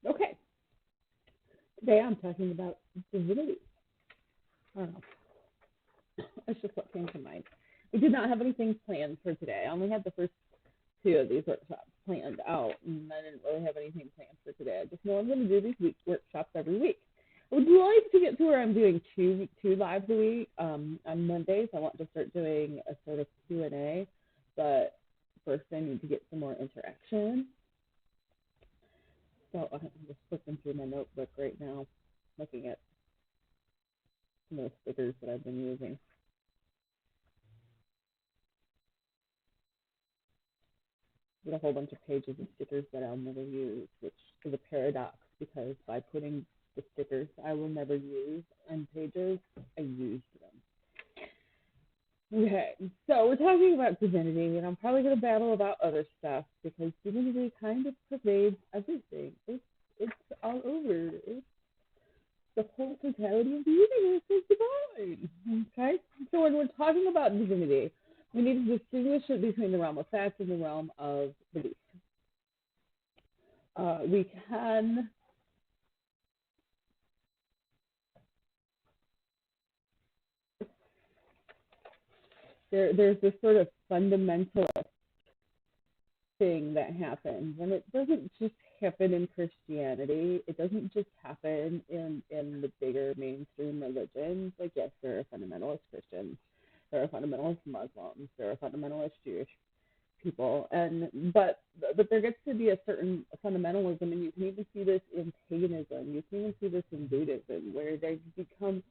Okay, today I'm talking about divinity. I don't know. That's just what came to mind. We did not have anything planned for today. I only had the first two of these workshops planned out, and I didn't really have anything planned for today. I just know I'm going to do these workshops every week. I would like to get to where I'm doing two lives a week. On Mondays, I want to start doing a sort of Q&A, but first I need to get some more interaction. So I'm just flipping through my notebook right now, looking at some of the stickers that I've been using. There's a whole bunch of pages of stickers that I'll never use, which is a paradox because by putting the stickers I will never use on pages, I used them. Okay, so we're talking about divinity, and I'm probably going to battle about other stuff because divinity kind of pervades everything. It's all over. It's the whole totality of the universe is divine. Okay, so when we're talking about divinity, we need to distinguish it between the realm of fact and the realm of belief. We can there's this sort of fundamentalist thing that happens, and it doesn't just happen in Christianity. It doesn't just happen in the bigger mainstream religions. Like, yes, there are fundamentalist Christians, there are fundamentalist Muslims, there are fundamentalist Jewish people, but there gets to be a certain fundamentalism, and you can even see this in paganism. You can even see this in Buddhism, where they become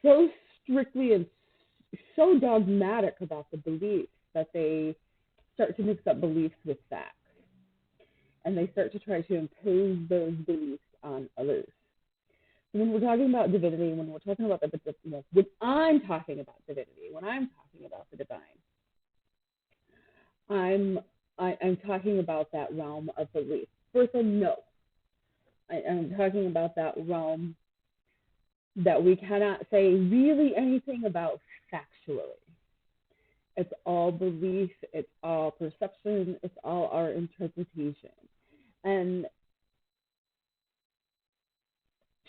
so strictly and so dogmatic about the beliefs that they start to mix up beliefs with facts, and they start to try to impose those beliefs on others. When we're talking about divinity, when we're talking about when I'm talking about divinity, when I'm talking about the divine, I'm talking about that realm of belief. First, no, I'm talking about that realm that we cannot say really anything about factually. It's all belief, it's all perception, it's all our interpretation. And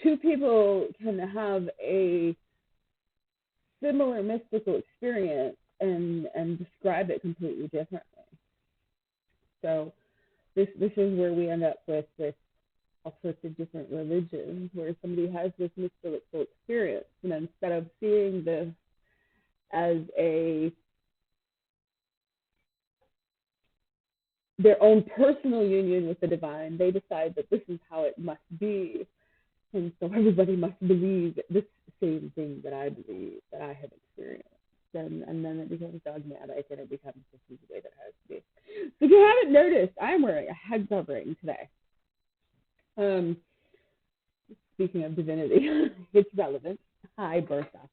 two people can have a similar mystical experience and describe it completely differently. So this is where we end up with all sorts of different religions, where somebody has this mystical experience, and instead of seeing this as their own personal union with the divine, they decide that this is how it must be, and so everybody must believe this same thing that I believe, that I have experienced. And then it becomes dogmatic, and it becomes this is the way that it has to be. So if you haven't noticed, I'm wearing a head covering today. Speaking of divinity, it's relevant. Hi, Bertha.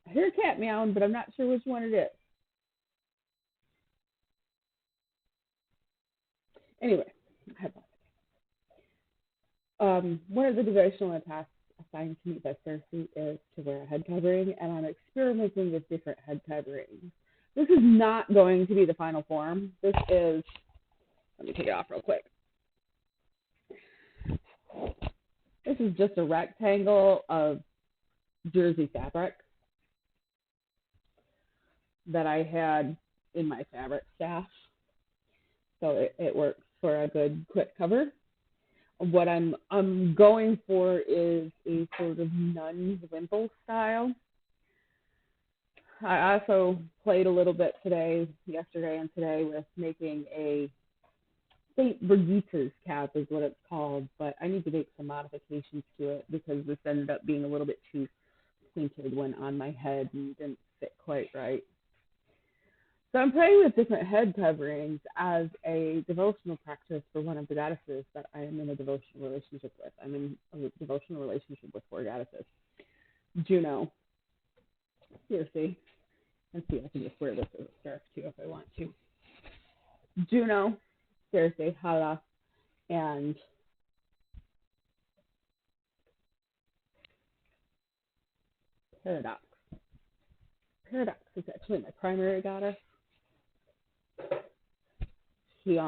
I hear a cat meowing, but I'm not sure which one it is. Anyway, one of the devotional tasks assigned to me by Cersei is to wear a head covering, and I'm experimenting with different head coverings. This is not going to be the final form. This is, let me take it off real quick. This is just a rectangle of jersey fabric that I had in my fabric stash. So it works for a good quick cover. What I'm going for is a sort of nun's wimple style. I also played a little bit yesterday and today with making a St. Brigitta's cap is what it's called, but I need to make some modifications to it because this ended up being a little bit too pointed when on my head and didn't fit quite right. So I'm playing with different head coverings as a devotional practice for one of the goddesses that I am in a devotional relationship with. I'm in a devotional relationship with 4 goddesses. Juno, Circe, let's see, I can just wear this as a scarf too if I want to. Juno, Circe, Hala, and Paradox. Paradox is actually my primary goddess. It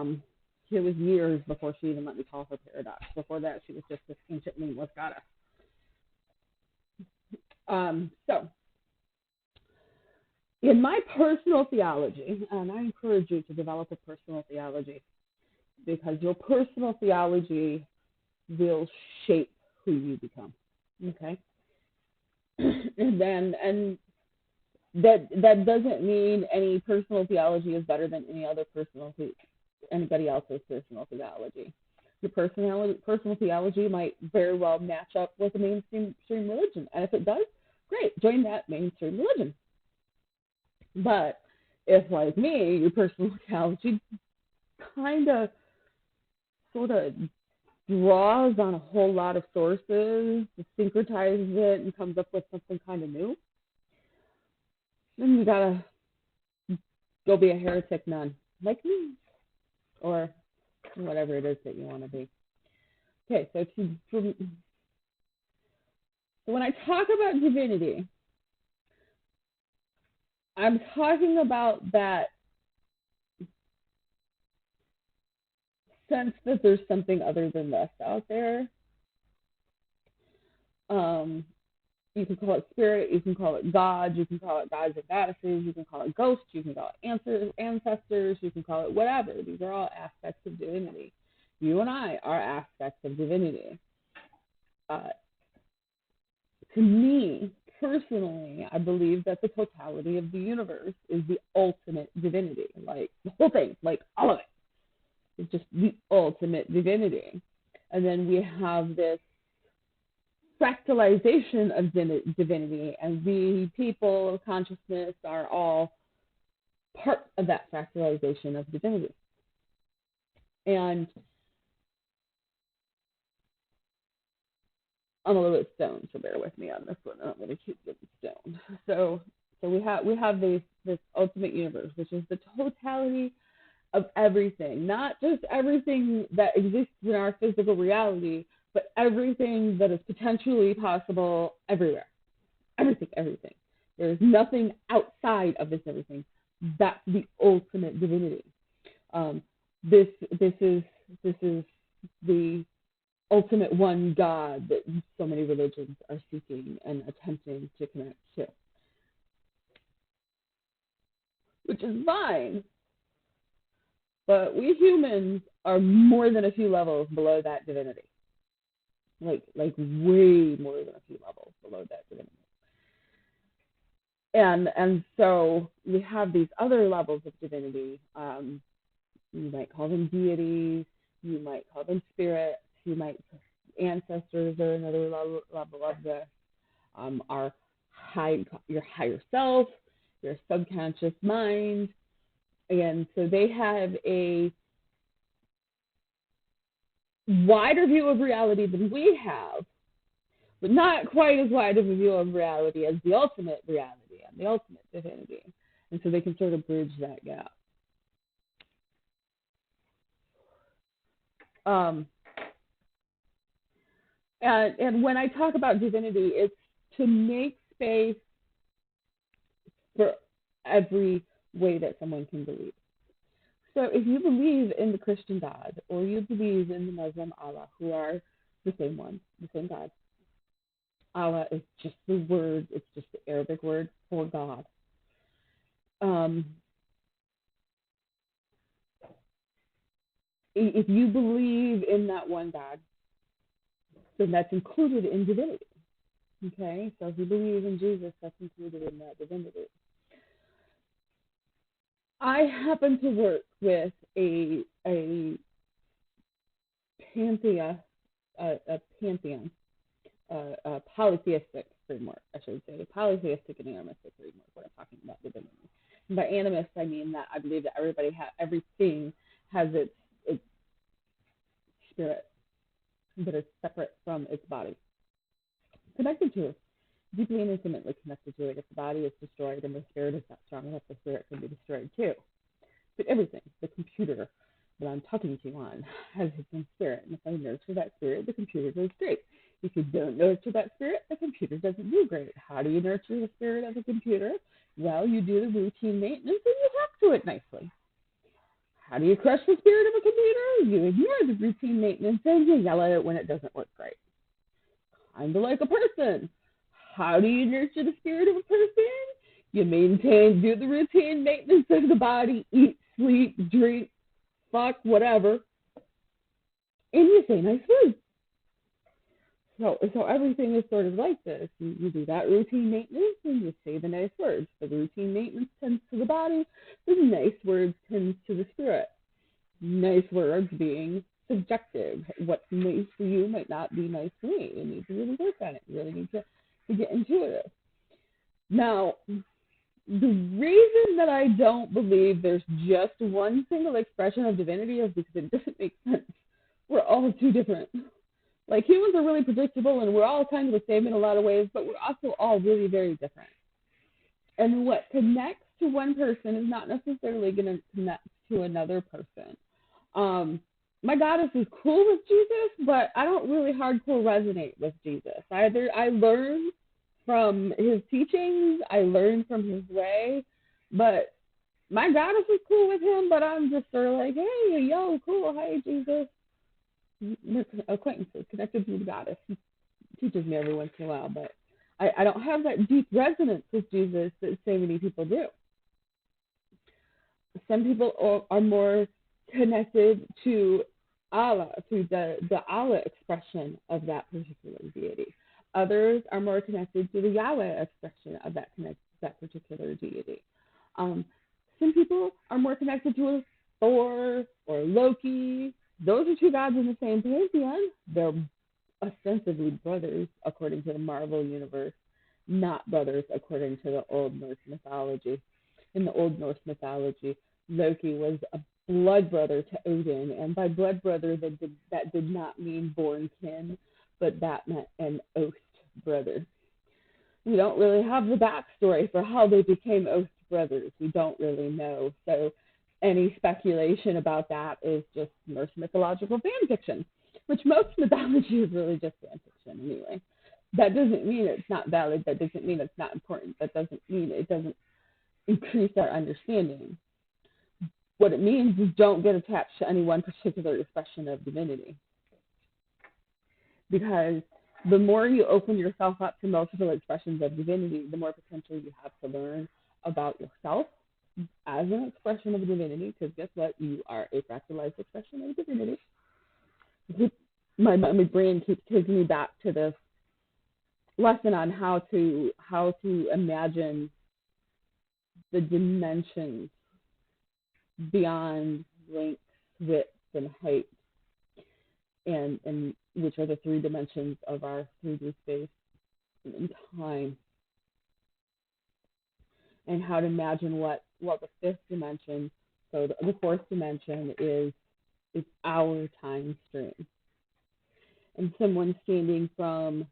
was years before she even let me call her Paradox. Before that, she was just this ancient nameless goddess. So, in my personal theology, and I encourage you to develop a personal theology, because your personal theology will shape who you become. Okay? and that doesn't mean any personal theology is better than anybody else's personal theology. Your personal theology might very well match up with a mainstream religion, and if it does, great, join that mainstream religion. But if, like me, your personal theology kind of sort of draws on a whole lot of sources, syncretizes it, and comes up with something kind of new, then you gotta go be a heretic nun, like me, or whatever it is that you want to be. Okay, so when I talk about divinity, I'm talking about that sense that there's something other than this out there. You can call it spirit, you can call it God, you can call it gods and goddesses, you can call it ghosts, you can call it ancestors, you can call it whatever. These are all aspects of divinity. You and I are aspects of divinity. To me, personally, I believe that the totality of the universe is the ultimate divinity. Like, the whole thing, like all of it, is just the ultimate divinity. And then we have this fractalization of divinity, and we, people of consciousness, are all part of that fractalization of divinity. And I'm a little bit stoned, so bear with me on this one. I'm going to keep getting stoned. So we have this ultimate universe, which is the totality of everything, not just everything that exists in our physical reality, but everything that is potentially possible everywhere. Everything. There's nothing outside of this everything. That's the ultimate divinity. This is the ultimate one God that so many religions are seeking and attempting to connect to, which is fine. But we humans are more than a few levels below that divinity. Like way more than a few levels below that divinity. And so we have these other levels of divinity. You might call them deities, you might call them spirits, you might ancestors are another level of this. Your higher self, your subconscious mind. And so they have a wider view of reality than we have, but not quite as wide of a view of reality as the ultimate reality and the ultimate divinity. And so they can sort of bridge that gap. And when I talk about divinity, it's to make space for every way that someone can believe. So if you believe in the Christian God, or you believe in the Muslim Allah, who are the same one, the same God, Allah is just the word, it's just the Arabic word for God. If you believe in that one God, then that's included in divinity. Okay, so if you believe in Jesus, that's included in that divinity. I happen to work with a pantheon, a polytheistic framework, I should say, a polytheistic and animistic framework when I'm talking about divinity. And by animist, I mean that I believe that everything has its spirit that is separate from its body, connected to it, deeply and intimately connected to it. If the body is destroyed and the spirit is not strong enough, the spirit can be destroyed too. But everything, the computer that I'm talking to you on, has its own spirit. And if I nurture that spirit, the computer goes great. If you don't nurture that spirit, the computer doesn't do great. How do you nurture the spirit of the computer? Well, you do the routine maintenance and you talk to it nicely. How do you crush the spirit of a computer? You ignore the routine maintenance and you yell at it when it doesn't work right. Kind of like a person. How do you nurture the spirit of a person? You do the routine maintenance of the body, eat, sleep, drink, fuck, whatever, and you say nice words. So everything is sort of like this. You do that routine maintenance and you say the nice words. The routine maintenance tends to the body. The nice words tends to the spirit. Nice words being subjective. What's nice for you might not be nice for me. You need to really work on it. You really need to get intuitive. Now, the reason that I don't believe there's just one single expression of divinity is because it doesn't make sense. We're all too different. Like, humans are really predictable, and we're all kind of the same in a lot of ways, but we're also all really very different. And what connects to one person is not necessarily going to connect to another person. My goddess is cool with Jesus, but I don't really hardcore resonate with Jesus. I learn from his teachings, I learn from his way, but my goddess is cool with him, but I'm just sort of like, hey, yo, cool, hey, Jesus. We're acquaintances, connected to the goddess. He teaches me every once in a while, but I don't have that deep resonance with Jesus that so many people do. Some people are more connected to Allah, through the Allah expression of that particular deity. Others are more connected to the Yahweh expression of that particular deity. Some people are more connected to Thor or Loki. Those are two gods in the same pantheon. They're ostensibly brothers according to the Marvel universe, not brothers according to the Old Norse mythology. In the Old Norse mythology, Loki was a blood brother to Odin, and by blood brother that did not mean born kin, but that meant an oath brother. We don't really have the backstory for how they became oath brothers. We don't really know. So any speculation about that is just Norse mythological fan fiction, which most mythology is really just fan fiction anyway. That doesn't mean it's not valid. That doesn't mean it's not important. That doesn't mean it doesn't increase our understanding. What it means is don't get attached to any one particular expression of divinity. Because the more you open yourself up to multiple expressions of divinity, the more potential you have to learn about yourself as an expression of divinity, because guess what? You are a fractalized expression of divinity. My brain keeps taking me back to this lesson on how to imagine the dimensions beyond length, width, and height, and which are the three dimensions of our 3D space and time, and how to imagine what the fifth dimension, so the fourth dimension is our time stream. And someone standing from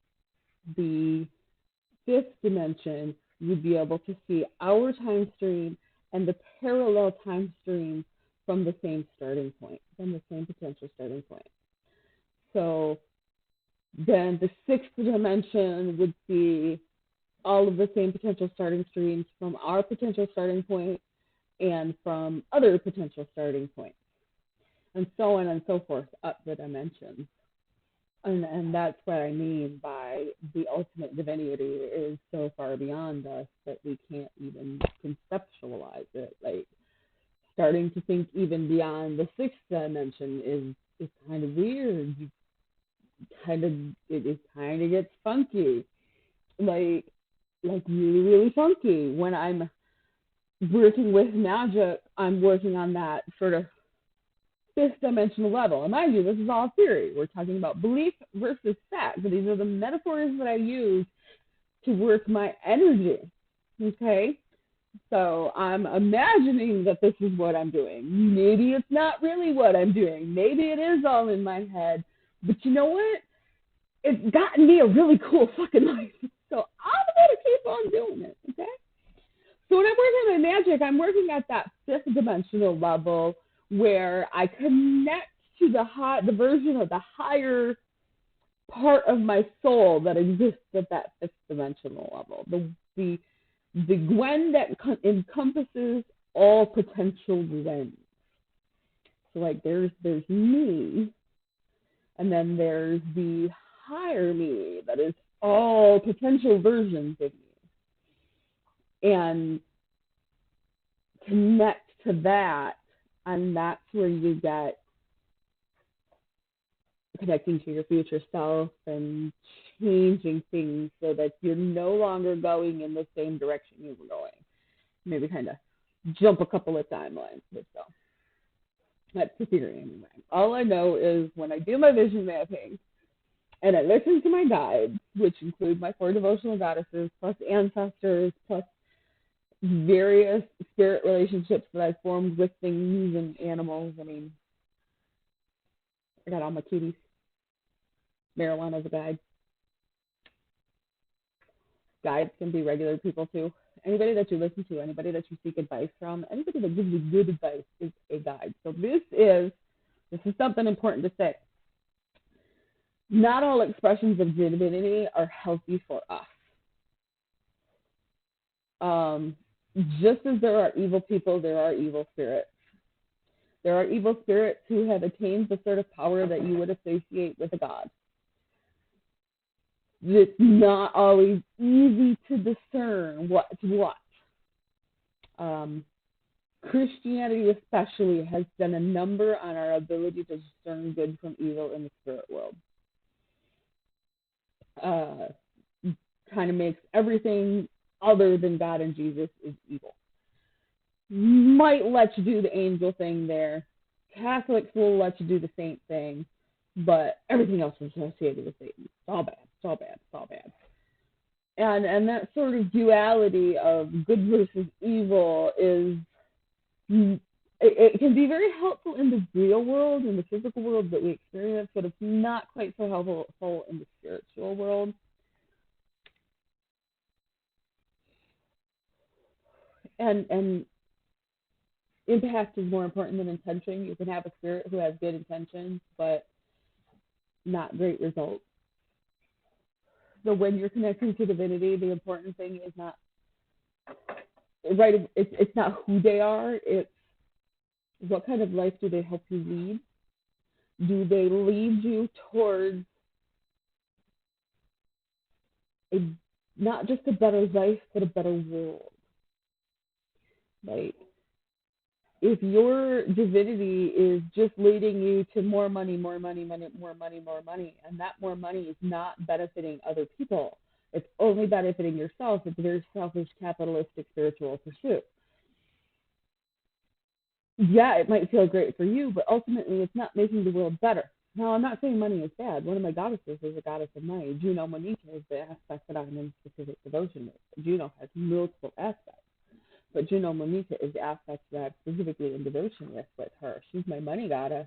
the fifth dimension would be able to see our time stream and the parallel time stream from the same starting point, from the same potential starting point. So then the sixth dimension would see all of the same potential starting streams from our potential starting point and from other potential starting points, and so on and so forth up the dimensions. And that's what I mean by the ultimate divinity is so far beyond us that we can't even conceptualize it. Like, starting to think even beyond the sixth dimension is kind of weird. It kind of gets funky, like really, really funky. When I'm working with magic, I'm working on that sort of fifth dimensional level. And mind you, this is all theory. We're talking about belief versus fact. So these are the metaphors that I use to work my energy. Okay? So I'm imagining that this is what I'm doing. Maybe it's not really what I'm doing. Maybe it is all in my head. But you know what? It's gotten me a really cool fucking life. So I'm going to keep on doing it. Okay? So when I'm working on magic, I'm working at that fifth dimensional level where I connect to the version of the higher part of my soul that exists at that fifth dimensional level. The Gwen that encompasses all potential Gwens. So like there's me, and then there's the higher me that is all potential versions of me. And connect to that, and that's where you get connecting to your future self and changing things so that you're no longer going in the same direction you were going. Maybe kind of jump a couple of timelines with stuff. That's the theory anyway. All I know is when I do my vision mapping and I listen to my guides, which include my 4 devotional goddesses, plus ancestors, plus various spirit relationships that I've formed with things and animals. I mean, I got all my kitties. Marijuana as a guide. Guides can be regular people too. Anybody that you listen to, anybody that you seek advice from, anybody that gives you good advice is a guide. So this is something important to say. Not all expressions of divinity are healthy for us. Just as there are evil people, there are evil spirits. There are evil spirits who have attained the sort of power that you would associate with a god. It's not always easy to discern what's what. Christianity especially has done a number on our ability to discern good from evil in the spirit world. Kind of makes everything other than God and Jesus is evil. Might let you do the angel thing there. Catholics will let you do the saint thing, but everything else is associated with Satan. It's all bad. It's all bad. It's all bad. And that sort of duality of good versus evil is, it can be very helpful in the real world, in the physical world that we experience, but it's not quite so helpful in the spiritual world. And impact is more important than intention. You can have a spirit who has good intentions, but not great results. So when you're connecting to divinity, the important thing is not right. It's not who they are. It's what kind of life do they help you lead? Do they lead you towards not just a better life, but a better world? Like, if your divinity is just leading you to more money, and that more money is not benefiting other people, it's only benefiting yourself, it's a very selfish, capitalistic, spiritual pursuit. Yeah, it might feel great for you, but ultimately it's not making the world better. Now, I'm not saying money is bad. One of my goddesses is a goddess of money. Juno Monica is the aspect that I'm in specific devotion with. Juno has multiple aspects. But Juno Monica is the aspect that I'm specifically in devotion with her. She's my money goddess.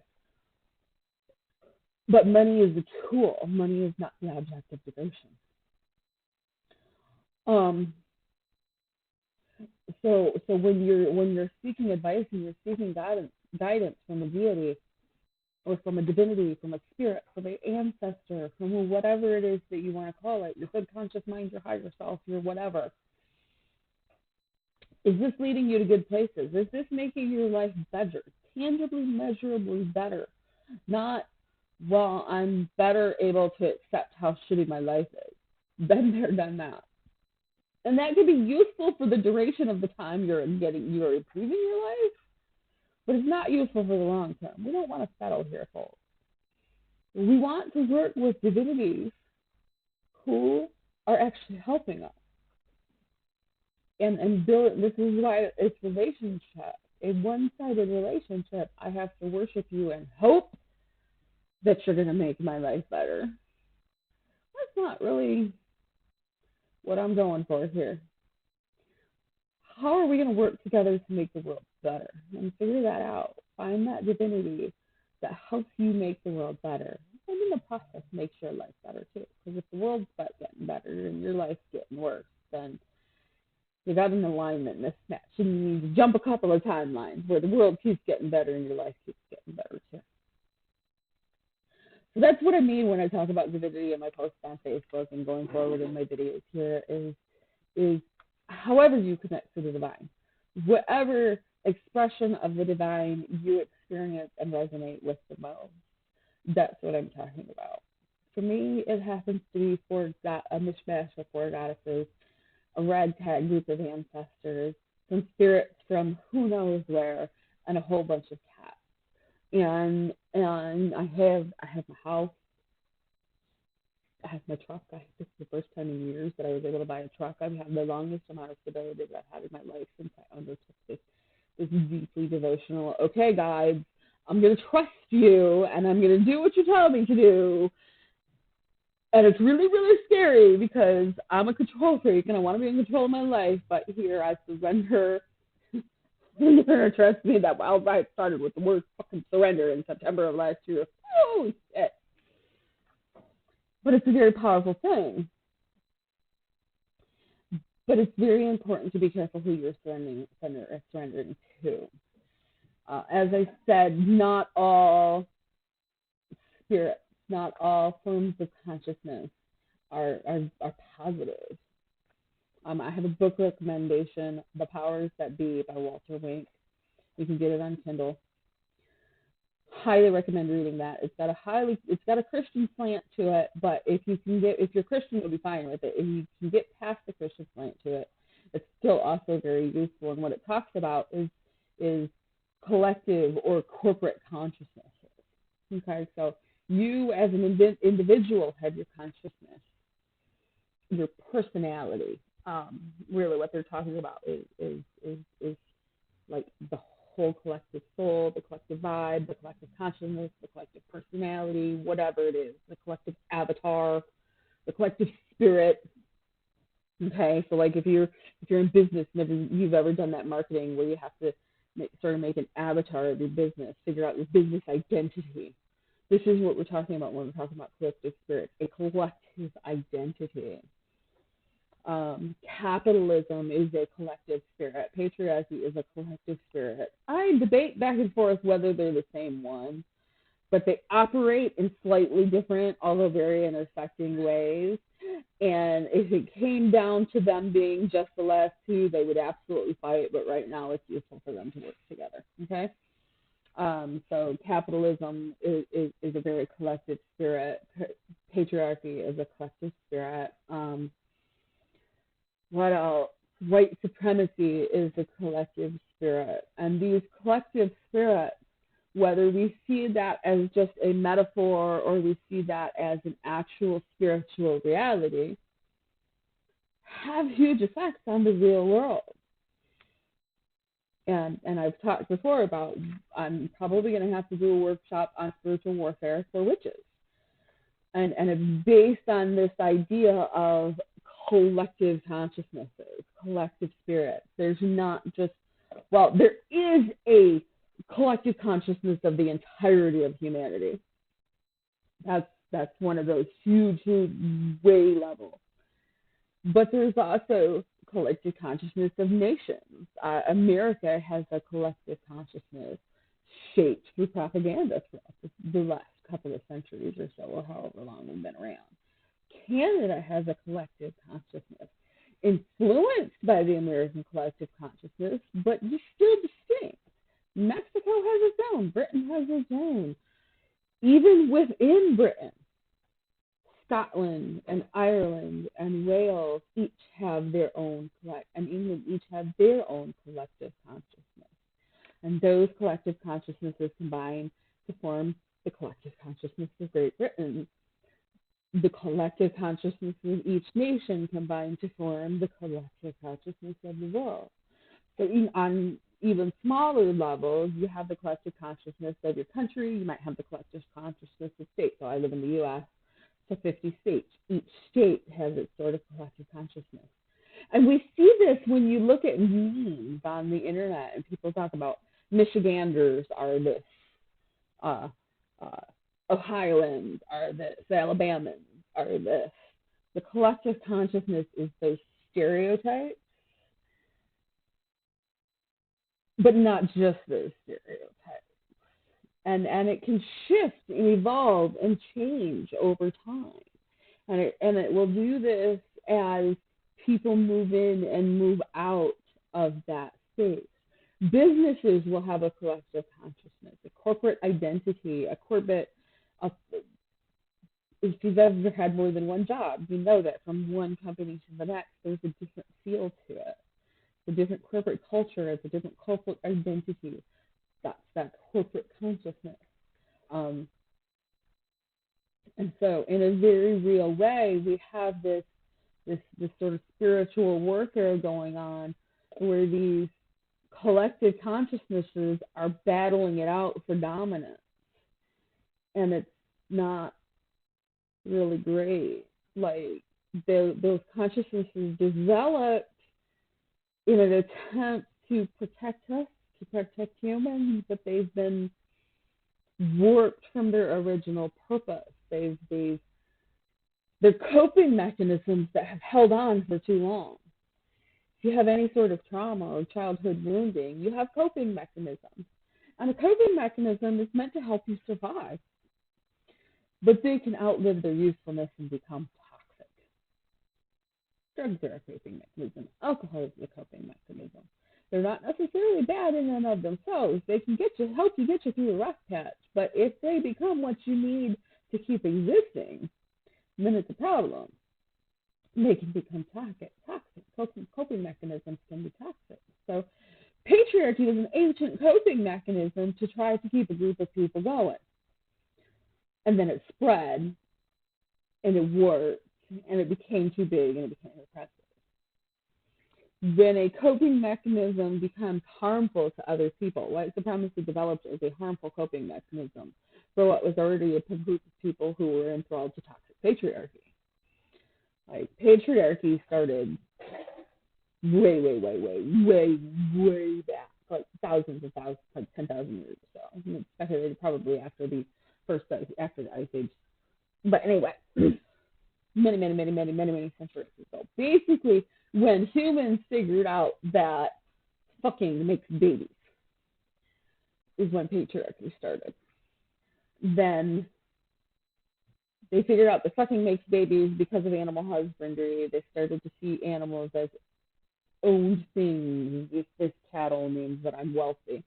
But money is a tool. Money is not the object of devotion. So when you're seeking advice and you're seeking guidance from a deity or from a divinity, from a spirit, from an ancestor, from whatever it is that you want to call it, your subconscious mind, your higher self, your whatever, is this leading you to good places? Is this making your life better, tangibly, measurably better? Not, well, I'm better able to accept how shitty my life is. Been there, done that. And that can be useful for the duration of the time you're improving your life, but it's not useful for the long term. We don't want to settle here, folks. We want to work with divinities who are actually helping us. And build, this is why it's relationship, a one-sided relationship. I have to worship you and hope that you're going to make my life better. That's not really what I'm going for here. How are we going to work together to make the world better? And figure that out. Find that divinity that helps you make the world better. And in the process, makes your life better too. Because if the world's getting better and your life's getting worse, then you got an alignment mismatch, and you need to jump a couple of timelines where the world keeps getting better and your life keeps getting better too. That's what I mean when I talk about divinity in my posts on Facebook and going forward in my videos here is however you connect to the divine. Whatever expression of the divine you experience and resonate with the most. That's what I'm talking about. For me, it happens to be a mishmash of four goddesses, a ragtag group of ancestors, some spirits from who knows where, and a whole bunch of cats. And I have my house, I have my truck. This is the first time in years that I was able to buy a truck. I've had the longest amount of stability that I've had in my life since I undertook this deeply devotional, okay, guys, I'm going to trust you, and I'm going to do what you tell me to do. And it's really, really scary because I'm a control freak, and I want to be in control of my life, but here I surrender. Trust me, that wild ride started with the word fucking surrender in September of last year. Holy shit. But it's a very powerful thing. But it's very important to be careful who you're surrendering to. As I said, not all spirits, not all forms of consciousness are positive. I have a book recommendation, The Powers That Be by Walter Wink. You can get it on Kindle. Highly recommend reading that. It's got a Christian slant to it, but if you're Christian, you'll be fine with it. If you can get past the Christian slant to it, it's still also very useful. And what it talks about is collective or corporate consciousness. Okay, so you as an individual have your consciousness, your personality. Really, what they're talking about is like the whole collective soul, the collective vibe, the collective consciousness, the collective personality, whatever it is, the collective avatar, the collective spirit. Okay, so like if you're in business and you've ever done that marketing where you have to make an avatar of your business, figure out your business identity. This is what we're talking about when we're talking about collective spirit, a collective identity. Capitalism is a collective spirit. Patriarchy is a collective spirit. I debate back and forth whether they're the same one, but they operate in slightly different, although very intersecting ways. And if it came down to them being just the last two, they would absolutely fight. But right now, it's useful for them to work together. Okay. So capitalism is a very collective spirit. Patriarchy is a collective spirit. What else? White supremacy is a collective spirit. And these collective spirits, whether we see that as just a metaphor or we see that as an actual spiritual reality, have huge effects on the real world. And I've talked before about I'm probably going to have to do a workshop on spiritual warfare for witches. And it's based on this idea of collective consciousnesses, collective spirits. There's not just, well, there is a collective consciousness of the entirety of humanity. That's one of those huge way levels. But there's also collective consciousness of nations. America has a collective consciousness shaped through propaganda throughout the last couple of centuries or so, or however long we've been around. Canada has a collective consciousness influenced by the American collective consciousness, but still distinct. Mexico has its own. Britain has its own. Even within Britain, Scotland and Ireland and Wales each have their own and England each have their own collective consciousness. And those collective consciousnesses combine to form the collective consciousness of Great Britain. The collective consciousness of each nation combine to form the collective consciousness of the world. So on even smaller levels, you have the collective consciousness of your country. You might have the collective consciousness of states. So I live in the U.S., so 50 states. Each state has its sort of collective consciousness. And we see this when you look at memes on the internet and people talk about Michiganders are this, Ohioans are this, Alabamans are this. The collective consciousness is those stereotypes, but not just those stereotypes. and it can shift and evolve and change over time. And it will do this as people move in and move out of that space. Businesses will have a collective consciousness, a corporate identity, if you've ever had more than one job, you know that from one company to the next, there's a different feel to it. It's a different corporate culture. It's a different corporate identity. That's that corporate consciousness. And so in a very real way, we have this sort of spiritual warfare going on where these collective consciousnesses are battling it out for dominance. And it's not really great. Like, those consciousnesses developed in an attempt to protect us, to protect humans, but they've been warped from their original purpose. They're coping mechanisms that have held on for too long. If you have any sort of trauma or childhood wounding, you have coping mechanisms. And a coping mechanism is meant to help you survive. But they can outlive their usefulness and become toxic. Drugs are a coping mechanism. Alcohol is a coping mechanism. They're not necessarily bad in and of themselves. They can help you get you through a rough patch. But if they become what you need to keep existing, then it's a problem. They can become toxic. Coping mechanisms can be toxic. So patriarchy was an ancient coping mechanism to try to keep a group of people going. And then it spread, and it worked, and it became too big, and it became oppressive. When a coping mechanism becomes harmful to other people, white supremacy developed as a harmful coping mechanism for what was already a group of people who were enthralled to toxic patriarchy. Like, patriarchy started way back, like thousands and thousands, like 10,000 years or so. It's speculated probably after the Ice Age. But anyway, many centuries ago. Basically, when humans figured out that fucking makes babies is when patriarchy started. Then they figured out that fucking makes babies because of animal husbandry. They started to see animals as owned things. If this cattle means that I'm wealthy.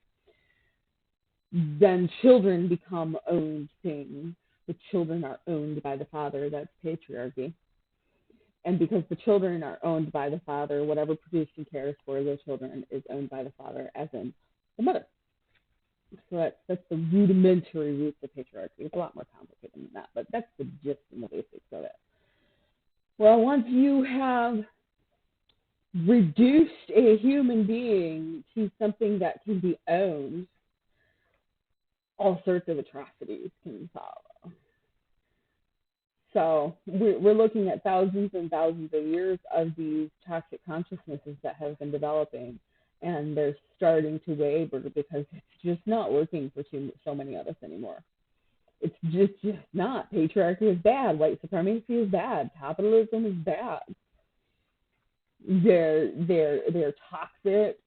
Then children become owned things. The children are owned by the father. That's patriarchy. And because the children are owned by the father, whatever produced and cares for the children is owned by the father, as in the mother. So that's the rudimentary roots of patriarchy. It's a lot more complicated than that, but that's the gist and the basics of it. Well, once you have reduced a human being to something that can be owned, all sorts of atrocities can follow. So we're looking at thousands and thousands of years of these toxic consciousnesses that have been developing, and they're starting to waver because it's just not working for so many of us anymore. It's just not. Patriarchy is bad. White supremacy is bad. Capitalism is bad. They're toxic.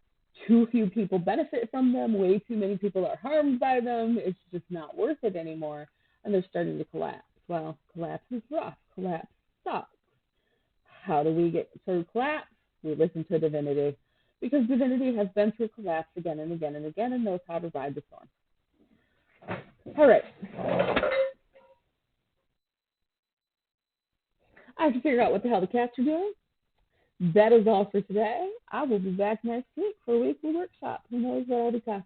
Too few people benefit from them. Way too many people are harmed by them. It's just not worth it anymore. And they're starting to collapse. Well, collapse is rough. Collapse sucks. How do we get through collapse? We listen to Divinity. Because Divinity has been through collapse again and again and again and knows how to ride the storm. All right. I have to figure out what the hell the cats are doing. That is all for today. I will be back next week for a weekly workshop. Who knows what I'll be talking about.